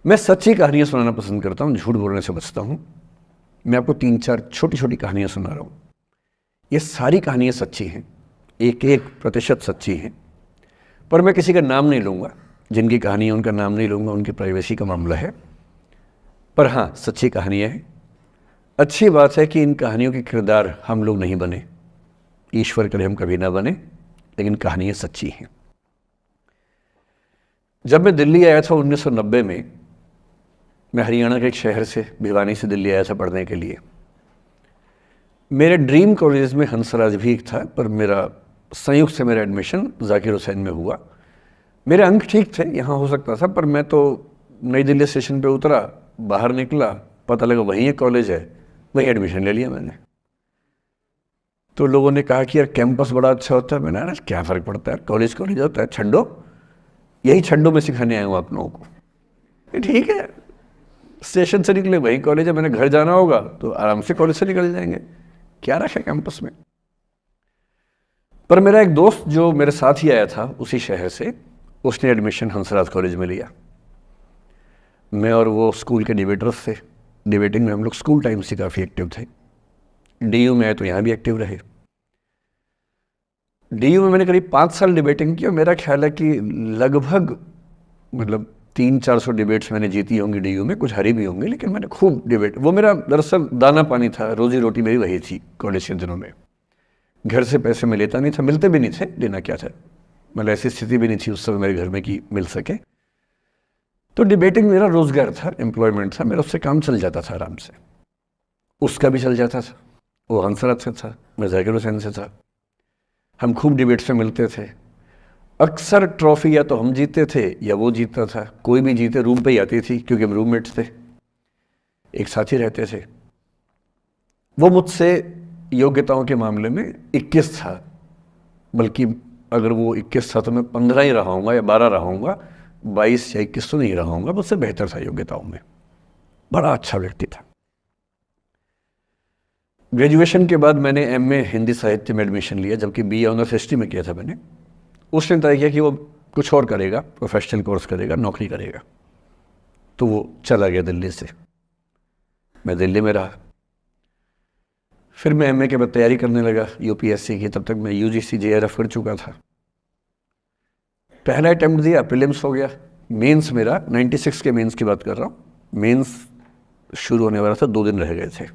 मैं सच्ची कहानियाँ सुनाना पसंद करता हूँ, झूठ बोलने से बचता हूँ। मैं आपको 3-4 छोटी छोटी कहानियाँ सुना रहा हूँ। ये सारी कहानियाँ सच्ची हैं, 1-1% सच्ची हैं, पर मैं किसी का नाम नहीं लूँगा। जिनकी कहानी है उनका नाम नहीं लूँगा, उनकी प्राइवेसी का मामला है। पर हाँ, सच्ची कहानियाँ हैं। अच्छी बात है कि इन कहानियों के किरदार हम लोग नहीं बने, ईश्वर करे हम कभी ना बने, लेकिन कहानियाँ सच्ची हैं। जब मैं दिल्ली आया था 1990 में, मैं हरियाणा के एक शहर से, भिवानी से दिल्ली आया था पढ़ने के लिए। मेरे ड्रीम कॉलेज में हंसराज भी एक था, पर मेरा संयुक्त से मेरा एडमिशन जाकिर हुसैन में हुआ। मेरे अंक ठीक थे, यहाँ हो सकता था, पर मैं तो नई दिल्ली स्टेशन पे उतरा, बाहर निकला, पता लगा वहीं एक कॉलेज है, वहीं एडमिशन ले लिया मैंने। तो लोगों ने कहा कि यार कैंपस बड़ा अच्छा होता है। मैंने कहा क्या फ़र्क पड़ता है, कॉलेज कॉलेज होता है, छंडो, यही छंडो में सिखाने आया हूँ आप लोगों को। ठीक है, स्टेशन से निकले वहीं कॉलेज है, मैंने घर जाना होगा तो आराम से कॉलेज से निकल जाएंगे, क्या रखा है कैंपस में। पर मेरा एक दोस्त जो मेरे साथ ही आया था उसी शहर से, उसने एडमिशन हंसराज कॉलेज में लिया। मैं और वो स्कूल के डिबेटर्स थे, डिबेटिंग में हम लोग स्कूल टाइम से काफ़ी एक्टिव थे। डीयू में आए तो यहाँ भी एक्टिव रहे। डीयू में मैंने करीब 5 साल डिबेटिंग की और मेरा ख्याल है कि लगभग 300-400 डिबेट्स मैंने जीती होंगी डीयू में, कुछ हरी भी होंगी, लेकिन मैंने खूब डिबेट, वो मेरा दरअसल दाना पानी था, रोजी रोटी मेरी वही थी कॉलेज के दिनों में। घर से पैसे मैं लेता नहीं था, मिलते भी नहीं थे, लेना क्या था, मतलब ऐसी स्थिति भी नहीं थी उस समय मेरे घर में कि मिल सके। तो डिबेटिंग मेरा रोजगार था, एम्प्लॉयमेंट था, मेरा उससे काम चल जाता था आराम से। उसका भी चल जाता था, वो हंसराज से था, मैं जाकिर हुसैन से था। हम खूब डिबेट्स में मिलते थे। अक्सर ट्रॉफी या तो हम जीते थे या वो जीतता था, कोई भी जीते रूम पे ही आती थी, क्योंकि हम रूममेट्स थे, एक साथ ही रहते थे। वो मुझसे योग्यताओं के मामले में 21 था, बल्कि अगर वो 21 था तो मैं 15 ही रहा हूँगा या 12 रहा हूँगा, 22 या 21 तो नहीं रहा हूँगा, मुझसे बेहतर था योग्यताओं में, बड़ा अच्छा व्यक्ति था। ग्रेजुएशन के बाद मैंने एमए हिंदी साहित्य में एडमिशन लिया, जबकि बीए ऑनर्स हिस्ट्री में किया था मैंने। उसने तय किया कि वो कुछ और करेगा, प्रोफेशनल कोर्स करेगा, नौकरी करेगा, तो वो चला गया दिल्ली से। मैं दिल्ली में रहा। फिर मैं एमए के बाद तैयारी करने लगा यूपीएससी की। तब तक मैं यूजीसी जेआरएफ कर चुका था। पहला अटेम्प्ट दिया, प्रीलिम्स हो गया। मेंस मेरा 96 के मेंस की बात कर रहा हूँ, मेंस शुरू होने वाला था, 2 दिन रह गए थे।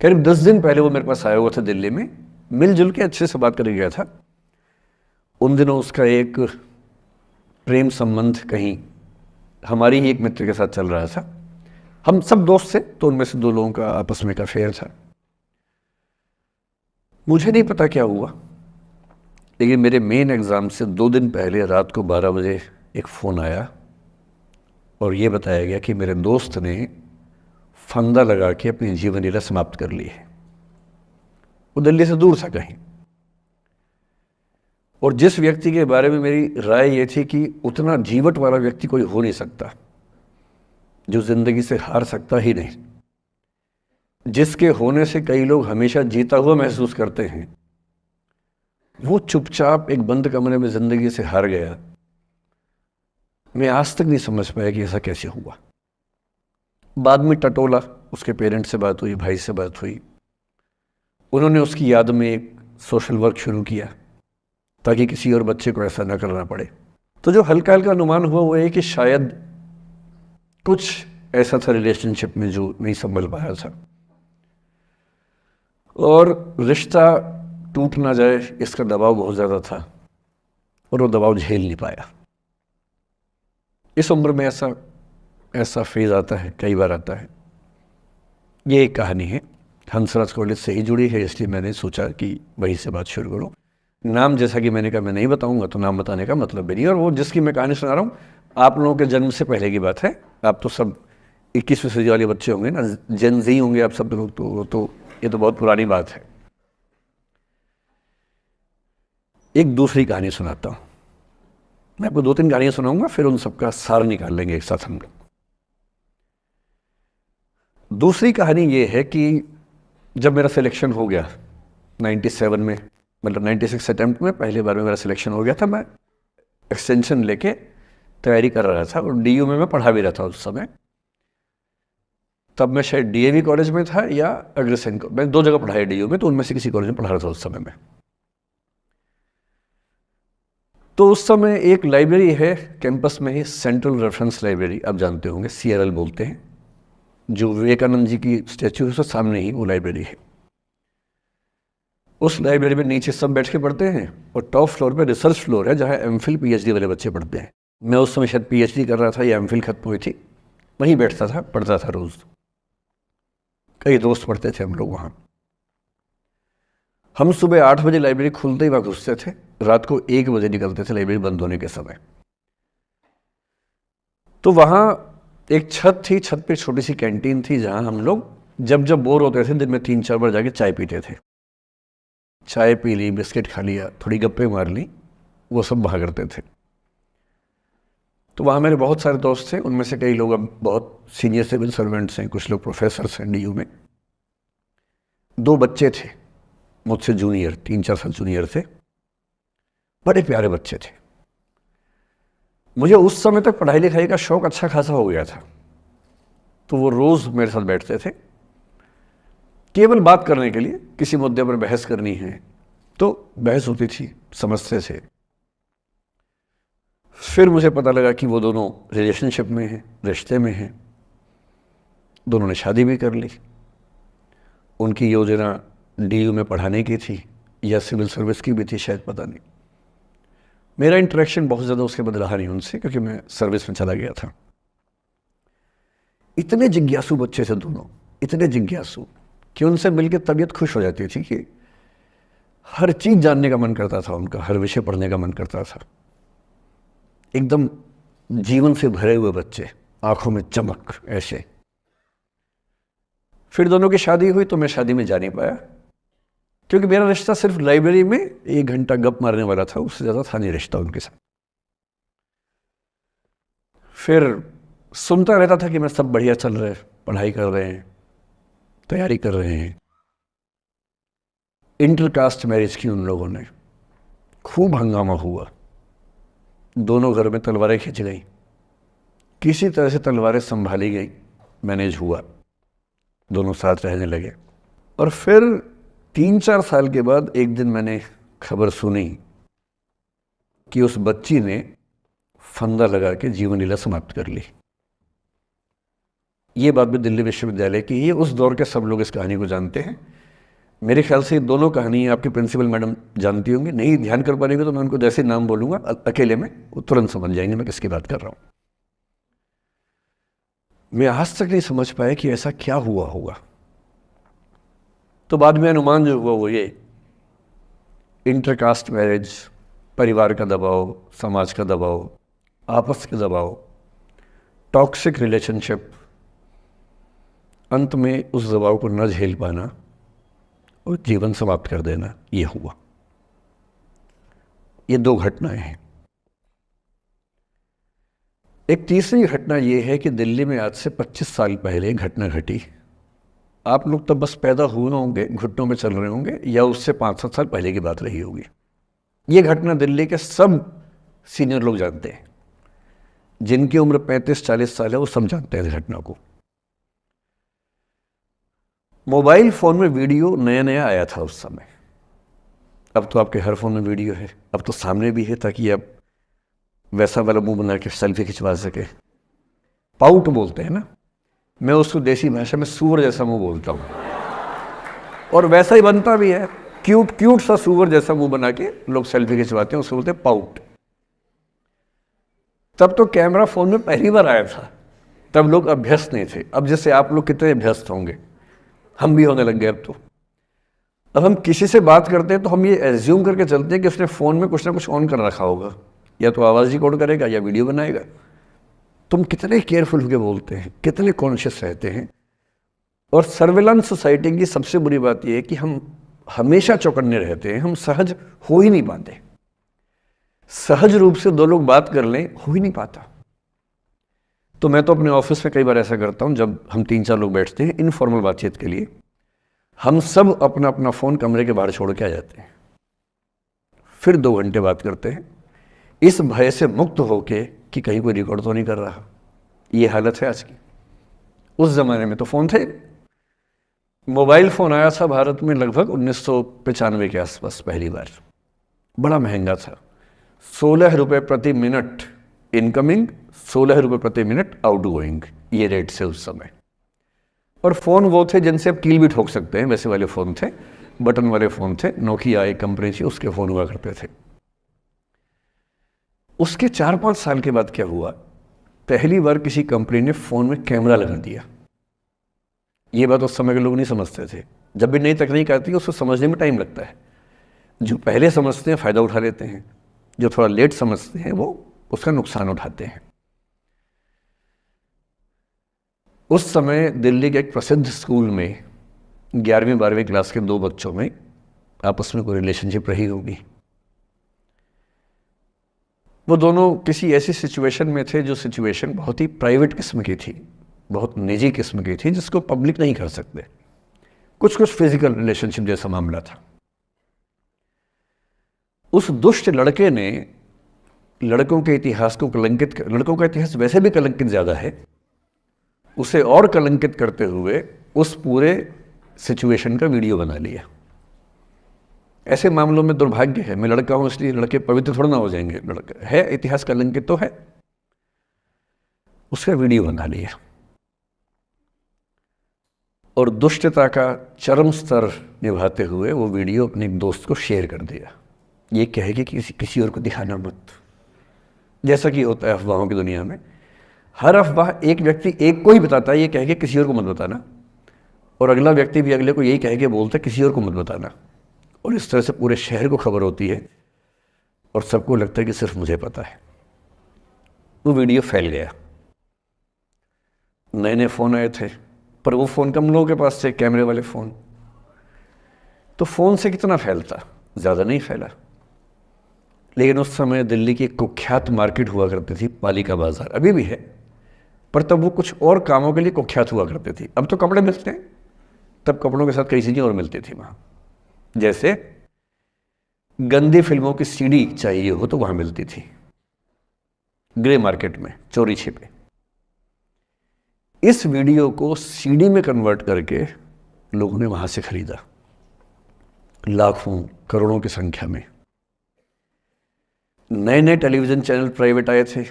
करीब 10 दिन पहले वो मेरे पास आया हुआ था दिल्ली में, मिलजुल के अच्छे से बात करके गया था। उन दिनों उसका एक प्रेम संबंध कहीं हमारी ही एक मित्र के साथ चल रहा था। हम सब दोस्त थे, तो उनमें से 2 लोगों का आपस में का अफेयर था। मुझे नहीं पता क्या हुआ, लेकिन मेरे मेन एग्ज़ाम से 2 दिन पहले रात को 12 बजे एक फ़ोन आया और ये बताया गया कि मेरे दोस्त ने फंदा लगा के अपनी जीवन लीला समाप्त कर ली है। वो दिल्ली से दूर था कहीं, और जिस व्यक्ति के बारे में मेरी राय ये थी कि उतना जीवट वाला व्यक्ति कोई हो नहीं सकता, जो ज़िंदगी से हार सकता ही नहीं, जिसके होने से कई लोग हमेशा जीता हुआ महसूस करते हैं, वो चुपचाप एक बंद कमरे में ज़िंदगी से हार गया। मैं आज तक नहीं समझ पाया कि ऐसा कैसे हुआ। बाद में टटोला, उसके पेरेंट्स से बात हुई, भाई से बात हुई, उन्होंने उसकी याद में एक सोशल वर्क शुरू किया ताकि किसी और बच्चे को ऐसा ना करना पड़े। तो जो हल्का हल्का अनुमान हुआ वो है कि शायद कुछ ऐसा था रिलेशनशिप में जो नहीं संभल पाया था, और रिश्ता टूट ना जाए इसका दबाव बहुत ज़्यादा था, और वो दबाव झेल नहीं पाया। इस उम्र में ऐसा फेज़ आता है, कई बार आता है। ये एक कहानी है, हंसराज कॉलेज से ही जुड़ी है, इसलिए मैंने सोचा कि वहीं से बात शुरू करूँ। नाम जैसा कि मैंने कहा मैं नहीं बताऊंगा, तो नाम बताने का मतलब भी नहीं। और वो जिसकी मैं कहानी सुना रहा हूँ, आप लोगों के जन्म से पहले की बात है। आप तो सब 21वीं सदी वाले बच्चे होंगे ना, जेन ज़ी होंगे आप सब लोग, तो ये तो बहुत पुरानी बात है। एक दूसरी कहानी सुनाता हूँ। मैं आपको 2-3 कहानियाँ सुनाऊंगा, फिर उन सबका सार निकाल लेंगे एक साथ हम लोग। दूसरी कहानी ये है कि जब मेरा सिलेक्शन हो गया 97 में, मतलब 96 अटेम्प्ट में पहली बार में मेरा सिलेक्शन हो गया था, मैं एक्सटेंशन लेके तैयारी कर रहा था और डीयू में मैं पढ़ा भी रहा था उस समय। तब मैं शायद डीएवी कॉलेज में था या अग्रसेन, मैं 2 जगह पढ़ाया डीयू में, तो उनमें से किसी कॉलेज में पढ़ा रहा था उस समय में। तो उस समय एक लाइब्रेरी है कैंपस में ही, सेंट्रल रेफरेंस लाइब्रेरी, आप जानते होंगे, CRL बोलते हैं, जो विवेकानंद जी की स्टैच्यू है उसके सामने ही वो लाइब्रेरी है। उस लाइब्रेरी में नीचे सब बैठ के पढ़ते हैं और टॉप फ्लोर पे रिसर्च फ्लोर है जहाँ MPhil PhD वाले बच्चे पढ़ते हैं। मैं उस समय शायद PhD कर रहा था या MPhil खत्म हुई थी, वहीं बैठता था, पढ़ता था रोज़। कई दोस्त पढ़ते थे हम लोग वहाँ। हम सुबह 8 बजे लाइब्रेरी खुलते ही वहाँ घुसते थे, रात को 1 बजे निकलते थे लाइब्रेरी बंद होने के समय। तो वहाँ एक छत थी, छत पे छोटी सी कैंटीन थी जहाँ हम लोग जब जब बोर होते थे दिन में 3-4 बार जाके चाय पीते थे। चाय पी ली, बिस्किट खा लिया, थोड़ी गप्पे मार ली, वो सब वहाँ करते थे। तो वहाँ मेरे बहुत सारे दोस्त थे, उनमें से कई लोग अब बहुत सीनियर सिविल सर्वेंट्स हैं, कुछ लोग प्रोफेसर्स हैं डीयू में। 2 बच्चे थे मुझसे जूनियर, 3-4 साल जूनियर थे, बड़े प्यारे बच्चे थे। मुझे उस समय तक पढ़ाई लिखाई का शौक अच्छा खासा हो गया था, तो वो रोज़ मेरे साथ बैठते थे केवल बात करने के लिए, किसी मुद्दे पर बहस करनी है तो बहस होती थी, समझते थे। फिर मुझे पता लगा कि वो दोनों रिलेशनशिप में हैं, रिश्ते में हैं, दोनों ने शादी भी कर ली। उनकी योजना डीयू में पढ़ाने की थी या सिविल सर्विस की भी थी शायद, पता नहीं। मेरा इंटरेक्शन बहुत ज़्यादा उसके बाद रहा नहीं उनसे, क्योंकि मैं सर्विस में चला गया था। इतने जिज्ञासु बच्चे थे दोनों, इतने जिज्ञासु कि उनसे मिलकर तबीयत खुश हो जाती थी, कि हर चीज़ जानने का मन करता था उनका, हर विषय पढ़ने का मन करता था। एकदम जीवन से भरे हुए बच्चे, आंखों में चमक ऐसे। फिर दोनों की शादी हुई तो मैं शादी में जा नहीं पाया, क्योंकि मेरा रिश्ता सिर्फ लाइब्रेरी में 1 घंटा गप मारने वाला था, उससे ज़्यादा था नहीं रिश्ता उनके साथ। फिर सुनता रहता था कि मैं सब बढ़िया चल रहा है, पढ़ाई कर रहे हैं, तैयारी कर रहे हैं। इंटरकास्ट मैरिज की उन लोगों ने, खूब हंगामा हुआ, दोनों घर में तलवारें खिंच गई, किसी तरह से तलवारें संभाली गई, मैनेज हुआ, दोनों साथ रहने लगे। और फिर 3-4 साल के बाद एक दिन मैंने खबर सुनी कि उस बच्ची ने फंदा लगा के जीवन लीला समाप्त कर ली। ये बात भी दिल्ली विश्वविद्यालय की है, उस दौर के सब लोग इस कहानी को जानते हैं। मेरे ख्याल से ये दोनों कहानी आपकी प्रिंसिपल मैडम जानती होंगी, नहीं ध्यान कर पाएंगे तो मैं उनको जैसे नाम बोलूँगा अकेले में वो तुरंत समझ जाएंगे मैं किसकी बात कर रहा हूँ। मैं आज तक नहीं समझ पाया कि ऐसा क्या हुआ होगा। तो बाद में अनुमान जो हुआ वो ये, इंटरकास्ट मैरिज, परिवार का दबाव, समाज का दबाव, आपस के दबाव, टॉक्सिक रिलेशनशिप, अंत में उस दबाव को न झेल पाना और जीवन समाप्त कर देना, ये हुआ। ये 2 घटनाएं हैं। एक तीसरी घटना ये है कि दिल्ली में आज से 25 साल पहले घटना घटी। आप लोग तब बस पैदा हुए होंगे, घुटनों में चल रहे होंगे, या उससे 5-7 साल पहले की बात रही होगी। ये घटना दिल्ली के सब सीनियर लोग जानते हैं, जिनकी उम्र 35-40 साल है वो सब जानते हैं इस घटना को। मोबाइल फ़ोन में वीडियो नया नया आया था उस समय, अब तो आपके हर फ़ोन में वीडियो है, अब तो सामने भी है ताकि आप वैसा वाला मुंह बना के सेल्फी खिंचवा सके। पाउट बोलते हैं ना, मैं उसको देसी भाषा में सूअर जैसा मुंह बोलता हूँ, और वैसा ही बनता भी है, क्यूट क्यूट सा सूअर जैसा मुंह बना के लोग सेल्फी खिंचवाते हैं, उसको बोलते हैं पाउट। तब तो कैमरा फ़ोन में पहली बार आया था, तब लोग अभ्यस्त नहीं थे। अब जैसे आप लोग कितने अभ्यस्त होंगे, हम भी होने लग गए अब तो। अब हम किसी से बात करते हैं तो हम ये एज्यूम करके चलते हैं कि उसने फ़ोन में कुछ ना कुछ ऑन कर रखा होगा, या तो आवाज़ रिकॉर्ड करेगा या वीडियो बनाएगा। तुम कितने केयरफुल होकर बोलते हैं, कितने कॉन्शियस रहते हैं। और सर्विलांस सोसाइटी की सबसे बुरी बात यह है कि हम हमेशा चौकन्ने रहते हैं, हम सहज हो ही नहीं पाते। सहज रूप से 2 लोग बात कर लें, हो ही नहीं पाता। तो मैं तो अपने ऑफिस में कई बार ऐसा करता हूँ, जब हम 3-4 लोग बैठते हैं इनफॉर्मल बातचीत के लिए, हम सब अपना अपना फ़ोन कमरे के बाहर छोड़ के आ जाते हैं, फिर 2 घंटे बात करते हैं, इस भय से मुक्त होके कि कहीं कोई रिकॉर्ड तो नहीं कर रहा। ये हालत है आज की। उस ज़माने में तो फ़ोन थे। मोबाइल फ़ोन आया था भारत में लगभग 1995 के आसपास पहली बार। बड़ा महंगा था, 16 रुपये प्रति मिनट इनकमिंग, 16 रुपये प्रति मिनट आउटगोइंग, ये रेट से उस समय। और फ़ोन वो थे जिनसे आप कील भी ठोक सकते हैं, वैसे वाले फ़ोन थे, बटन वाले फ़ोन थे। नोकिया एक कंपनी थी, उसके फ़ोन हुआ करते थे। उसके 4-5 साल के बाद क्या हुआ, पहली बार किसी कंपनी ने फ़ोन में कैमरा लगा दिया। ये बात उस समय के लोग नहीं समझते थे। जब भी नई तकनीक आती है उसको समझने में टाइम लगता है। जो पहले समझते हैं फ़ायदा उठा लेते हैं, जो थोड़ा लेट समझते हैं वो उसका नुकसान उठाते हैं। उस समय दिल्ली के एक प्रसिद्ध स्कूल में 11वीं-12वीं क्लास के 2 बच्चों में आपस में कोई रिलेशनशिप रही होगी। वो दोनों किसी ऐसी सिचुएशन में थे जो सिचुएशन बहुत ही प्राइवेट किस्म की थी, बहुत निजी किस्म की थी, जिसको पब्लिक नहीं कर सकते। कुछ फिजिकल रिलेशनशिप जैसा मामला था। उस दुष्ट लड़के ने लड़कों के इतिहास को कलंकित, लड़कों का इतिहास वैसे भी कलंकित ज़्यादा है, उसे और कलंकित करते हुए उस पूरे सिचुएशन का वीडियो बना लिया। ऐसे मामलों में दुर्भाग्य है, मैं लड़का हूं इसलिए लड़के पवित्र थोड़ा ना हो जाएंगे। लड़का है, इतिहास कलंकित तो है, उसका वीडियो बना लिया और दुष्टता का चरम स्तर निभाते हुए वो वीडियो अपने एक दोस्त को शेयर कर दिया। ये कहे कि किसी और को दिखाना मत, जैसा कि होता है अफवाहों की दुनिया में। हर अफवाह एक व्यक्ति एक को ही बताता है, ये कहे कि किसी और को मत बताना, और अगला व्यक्ति भी अगले को यही कहे कि बोलता है किसी और को मत बताना। और इस तरह से पूरे शहर को खबर होती है और सबको लगता है कि सिर्फ मुझे पता है। वो वीडियो फैल गया। नए नए फ़ोन आए थे, पर वो फ़ोन कम लोगों के पास थे, कैमरे वाले फ़ोन। तो फ़ोन से कितना फैलता, ज़्यादा नहीं फैला। लेकिन उस समय दिल्ली की एक कुख्यात मार्केट हुआ करती थी, पालिका बाज़ार, अभी भी है, पर तब वो कुछ और कामों के लिए कुख्यात हुआ करती थी। अब तो कपड़े मिलते हैं, तब कपड़ों के साथ कई चीज़ें और मिलती थी वहाँ। जैसे गंदी फिल्मों की सीडी चाहिए हो तो वहाँ मिलती थी, ग्रे मार्केट में, चोरी छिपे। इस वीडियो को सीडी में कन्वर्ट करके लोगों ने वहाँ से खरीदा, लाखों करोड़ों की संख्या में। नए नए टेलीविज़न चैनल प्राइवेट आए थे,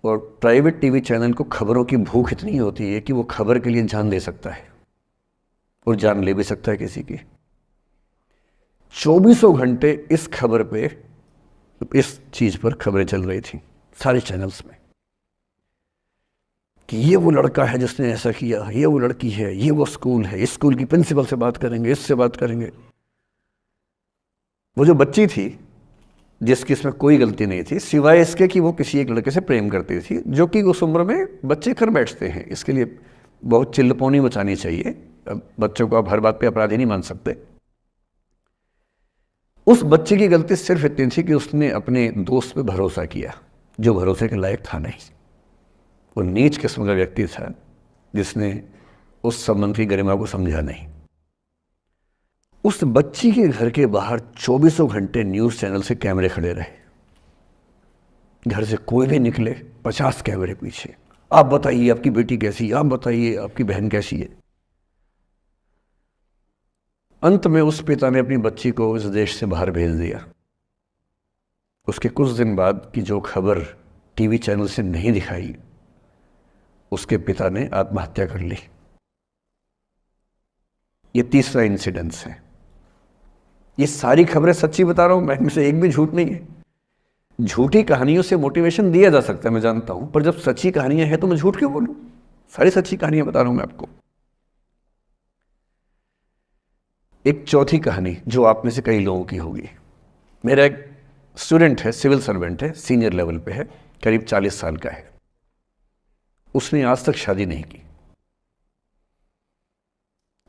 और प्राइवेट टीवी चैनल को खबरों की भूख इतनी होती है कि वो खबर के लिए जान दे सकता है और जान ले भी सकता है किसी की। 24 घंटे इस खबर पे, इस चीज़ पर खबरें चल रही थी सारे चैनल्स में कि ये वो लड़का है जिसने ऐसा किया, ये वो लड़की है, ये वो स्कूल है, इस स्कूल की प्रिंसिपल से बात करेंगे, इससे बात करेंगे। वो जो बच्ची थी जिसकी इसमें कोई गलती नहीं थी, सिवाय इसके कि वो किसी एक लड़के से प्रेम करती थी, जो कि उस उम्र में बच्चे कर बैठते हैं। इसके लिए बहुत चिल्लपौनी मचानी चाहिए। बच्चों को आप हर बात पे अपराधी नहीं मान सकते। उस बच्चे की गलती सिर्फ इतनी थी कि उसने अपने दोस्त पे भरोसा किया, जो भरोसे के लायक था नहीं। वो नीच किस्म का व्यक्ति था जिसने उस संबंध की गरिमा को समझा नहीं। उस बच्ची के घर के बाहर 24 घंटे न्यूज़ चैनल से कैमरे खड़े रहे। घर से कोई भी निकले, 50 कैमरे पीछे। आप बताइए आपकी बेटी कैसी है, आप बताइए आपकी बहन कैसी है। अंत में उस पिता ने अपनी बच्ची को इस देश से बाहर भेज दिया। उसके कुछ दिन बाद की जो खबर टीवी चैनल से नहीं दिखाई, उसके पिता ने आत्महत्या कर ली। ये तीसरा इंसिडेंस है। ये सारी खबरें सच्ची बता रहा हूं मैं, इनमें से एक भी झूठ नहीं है। झूठी कहानियों से मोटिवेशन दिया जा सकता है, मैं जानता हूं, पर जब सच्ची कहानियां हैं तो मैं झूठ क्यों बोलूं? सारी सच्ची कहानियां बता रहा हूं मैं आपको। एक चौथी कहानी जो आप में से कई लोगों की होगी। मेरा एक स्टूडेंट है, सिविल सर्वेंट है, सीनियर लेवल पे है, करीब 40 साल का है। उसने आज तक शादी नहीं की।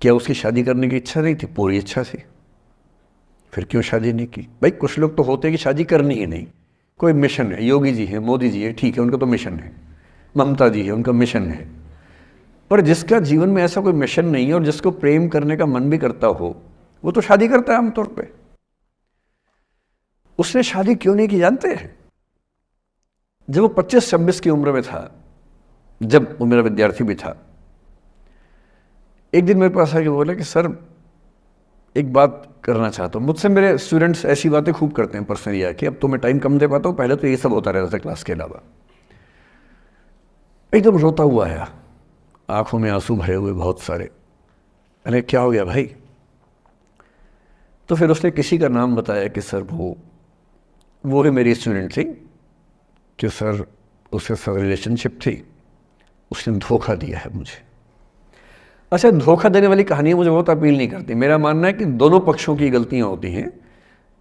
क्या उसकी शादी करने की इच्छा नहीं थी? पूरी इच्छा थी। फिर क्यों शादी नहीं की? भाई कुछ लोग तो होते हैं कि शादी करनी ही नहीं, कोई मिशन है। योगी जी हैं, मोदी जी है, ठीक है, उनका तो मिशन है। ममता जी है, उनका मिशन है। पर जिसका जीवन में ऐसा कोई मिशन नहीं है और जिसको प्रेम करने का मन भी करता हो, वो तो शादी करता है आमतौर पे। उसने शादी क्यों नहीं की जानते हैं? जब वो 25-26 की उम्र में था, जब वो मेरा विद्यार्थी भी था, एक दिन मेरे पास आके बोला कि सर एक बात करना चाहता हूँ। मुझसे मेरे स्टूडेंट्स ऐसी बातें खूब करते हैं पर्सनली आके, अब तो मैं टाइम कम दे पाता हूँ, पहले तो ये सब होता रहता था क्लास के अलावा। एकदम रोता हुआ आया, आंखों में आंसू भरे हुए बहुत सारे। अरे क्या हो गया भाई? तो फिर उसने किसी का नाम बताया कि सर वो ही मेरी स्टूडेंट थी, कि सर उसके साथ रिलेशनशिप थी, उसने धोखा दिया है मुझे। अच्छा, धोखा देने वाली कहानियाँ मुझे बहुत अपील नहीं करती। मेरा मानना है कि दोनों पक्षों की गलतियाँ होती हैं।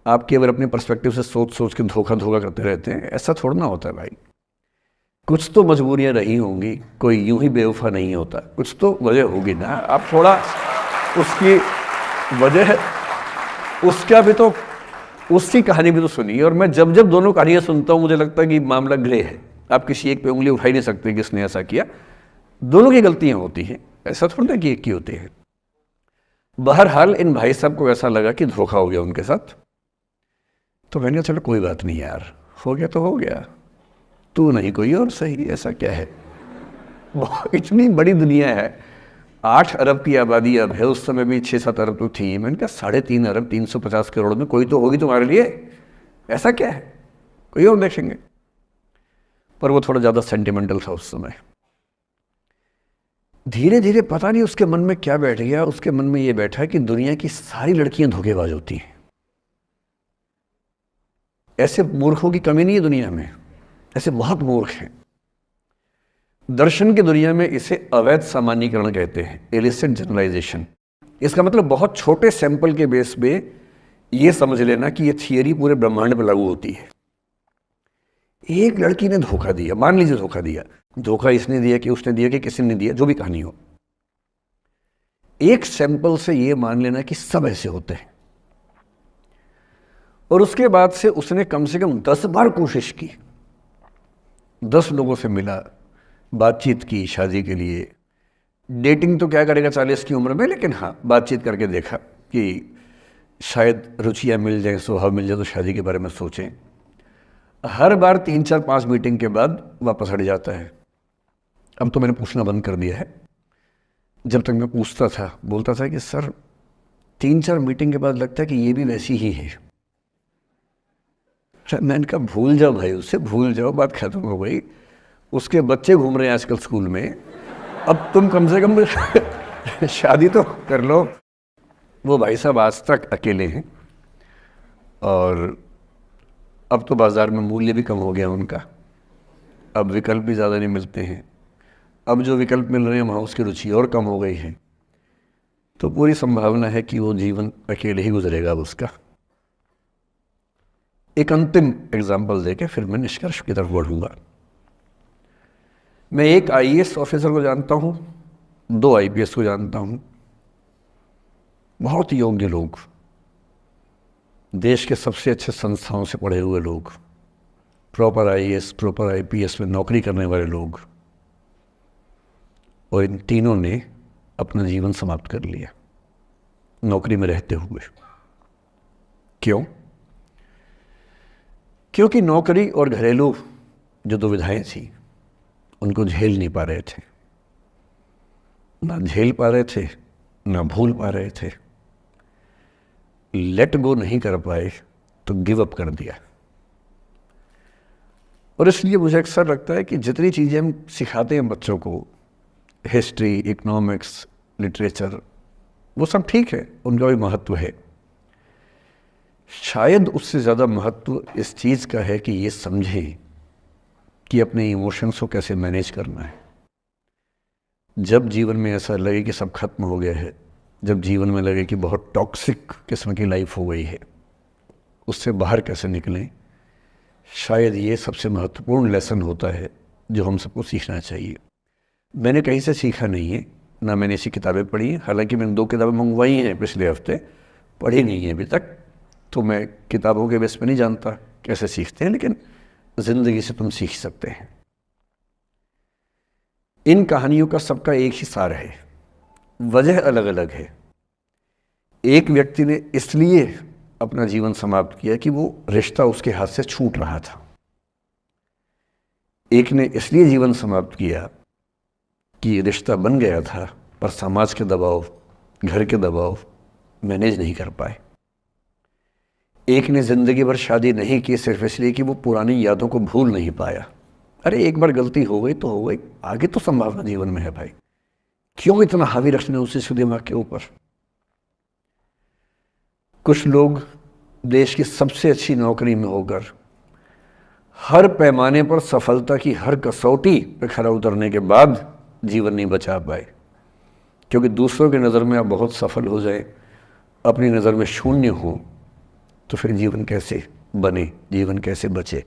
आप केवल अपने पर्सपेक्टिव से सोच सोच के धोखा करते रहते हैं, ऐसा थोड़ा ना होता है भाई। कुछ तो मजबूरियाँ रही होंगी, कोई यूं ही बेवफा नहीं होता, कुछ तो वजह होगी ना। आप थोड़ा उसकी वजह, उसका भी तो, उसकी कहानी भी तो सुनिए। और मैं जब जब दोनों कहानियाँ सुनता हूँ मुझे लगता है कि मामला ग्रे है। आप किसी एक पे उंगली उठा ही नहीं सकते कि इसने ऐसा किया। दोनों की गलतियाँ होती हैं, ऐसा थोड़ा ना कि एक की होती है। बहरहाल इन भाई साहब को ऐसा लगा कि धोखा हो गया उनके साथ। तो मैंने कहा चलो कोई बात नहीं यार, हो गया तो हो गया, तू नहीं कोई और सही, ऐसा क्या है। वो इतनी बड़ी दुनिया है, 8 अरब की आबादी अब है, उस समय भी 6-7 अरब तो थी। मैंने कहा 3.5 अरब 350 करोड़ में कोई तो होगी तुम्हारे लिए, ऐसा क्या है, कोई और देखेंगे। पर वो थोड़ा ज़्यादा सेंटिमेंटल था उस समय। धीरे धीरे पता नहीं उसके मन में क्या बैठ गया, उसके मन में ये बैठा कि दुनिया की सारी लड़कियां धोखेबाज होती हैं। ऐसे मूर्खों की कमी नहीं है दुनिया में, ऐसे बहुत मूर्ख हैं। दर्शन की दुनिया में इसे अवैध सामान्यीकरण कहते हैं, इलिसिट जनरलाइजेशन। इसका मतलब बहुत छोटे सैंपल के बेस पे ये समझ लेना कि ये थियरी पूरे ब्रह्मांड पर लागू होती है। एक लड़की ने धोखा दिया, मान लीजिए धोखा दिया, धोखा इसने दिया कि उसने दिया कि किसी ने दिया, जो भी कहानी हो, एक सैंपल से ये मान लेना कि सब ऐसे होते हैं। और उसके बाद से उसने कम से कम 10 बार कोशिश की, 10 लोगों से मिला, बातचीत की शादी के लिए। डेटिंग तो क्या करेगा 40 की उम्र में, लेकिन हाँ बातचीत करके देखा कि शायद रुचियाँ मिल जाएं, स्वभाव मिल जाए तो शादी के बारे में सोचें। हर बार 3-4-5 मीटिंग के बाद वापस हट जाता है। अब तो मैंने पूछना बंद कर दिया है। जब तक मैं पूछता था, बोलता था कि सर 3-4 मीटिंग के बाद लगता है कि ये भी वैसी ही है। मैंने कहा भूल जाओ भाई, उससे भूल जाओ, बात खत्म हो गई। उसके बच्चे घूम रहे हैं आजकल स्कूल में, अब तुम कम से कम शादी तो कर लो। वो भाई साहब आज तक अकेले हैं, और अब तो बाज़ार में मूल्य भी कम हो गया उनका, अब विकल्प भी ज़्यादा नहीं मिलते हैं। अब जो विकल्प मिल रहे हैं वहाँ उसकी रुचि और कम हो गई है। तो पूरी संभावना है कि वो जीवन अकेले ही गुजरेगा अब उसका। एक अंतिम एग्जाम्पल देके फिर मैं निष्कर्ष की तरफ बढ़ूँगा। मैं एक IAS ऑफिसर को जानता हूँ, 2 IPS को जानता हूँ, बहुत योग्य लोग, देश के सबसे अच्छे संस्थाओं से पढ़े हुए लोग, प्रॉपर IAS प्रॉपर IPS में नौकरी करने वाले लोग, और इन तीनों ने अपना जीवन समाप्त कर लिया नौकरी में रहते हुए। क्यों? क्योंकि नौकरी और घरेलू जो दुविधाएं थी उनको झेल नहीं पा रहे थे, ना झेल पा रहे थे, ना भूल पा रहे थे। लेट गो नहीं कर पाए तो गिव अप कर दिया। और इसलिए मुझे अक्सर लगता है कि जितनी चीज़ें हम सिखाते हैं बच्चों को, हिस्ट्री, इकोनॉमिक्स, लिटरेचर, वो सब ठीक है, उनका भी महत्व है। शायद उससे ज़्यादा महत्व इस चीज़ का है कि ये समझें कि अपने इमोशंस को कैसे मैनेज करना है। जब जीवन में ऐसा लगे कि सब खत्म हो गया है, जब जीवन में लगे कि बहुत टॉक्सिक किस्म की लाइफ हो गई है, उससे बाहर कैसे निकलें, शायद ये सबसे महत्वपूर्ण लेसन होता है जो हम सबको सीखना चाहिए। मैंने कहीं से सीखा नहीं है, ना मैंने ऐसी किताबें पढ़ी हैं। हालांकि मैंने 2 किताबें मंगवाई हैं पिछले हफ्ते, पढ़ी नहीं है अभी तक, तो मैं किताबों के बेस पे नहीं जानता कैसे सीखते हैं, लेकिन ज़िंदगी से तुम सीख सकते हैं। इन कहानियों का सबका एक ही सार है, वजह अलग अलग है। एक व्यक्ति ने इसलिए अपना जीवन समाप्त किया कि वो रिश्ता उसके हाथ से छूट रहा था। एक ने इसलिए जीवन समाप्त किया कि ये रिश्ता बन गया था पर समाज के दबाव, घर के दबाव मैनेज नहीं कर पाए। एक ने ज़िंदगी भर शादी नहीं की सिर्फ इसलिए कि वो पुरानी यादों को भूल नहीं पाया। अरे एक बार गलती हो गई तो हो गई, आगे तो संभावना जीवन में है भाई, क्यों इतना हावी रखना उसी दिमाग के ऊपर। कुछ लोग देश की सबसे अच्छी नौकरी में होकर हर पैमाने पर सफलता की हर कसौटी पर खरा उतरने के बाद जीवन नहीं बचा पाए, क्योंकि दूसरों की नज़र में आप बहुत सफल हो जाए, अपनी नज़र में शून्य हो, तो फिर जीवन कैसे बने, जीवन कैसे बचे।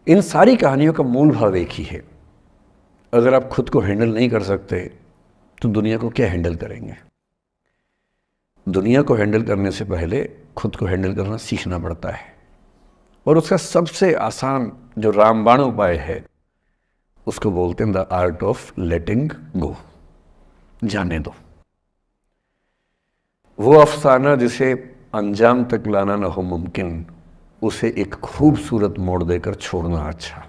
इन सारी कहानियों का मूल भाव एक ही है, अगर आप खुद को हैंडल नहीं कर सकते तो दुनिया को क्या हैंडल करेंगे। दुनिया को हैंडल करने से पहले खुद को हैंडल करना सीखना पड़ता है, और उसका सबसे आसान जो रामबाण उपाय है उसको बोलते हैं द आर्ट ऑफ लेटिंग गो, जाने दो। वो अफसाना जिसे अंजाम तक लाना न हो मुमकिन, उसे एक खूबसूरत मोड़ देकर छोड़ना अच्छा।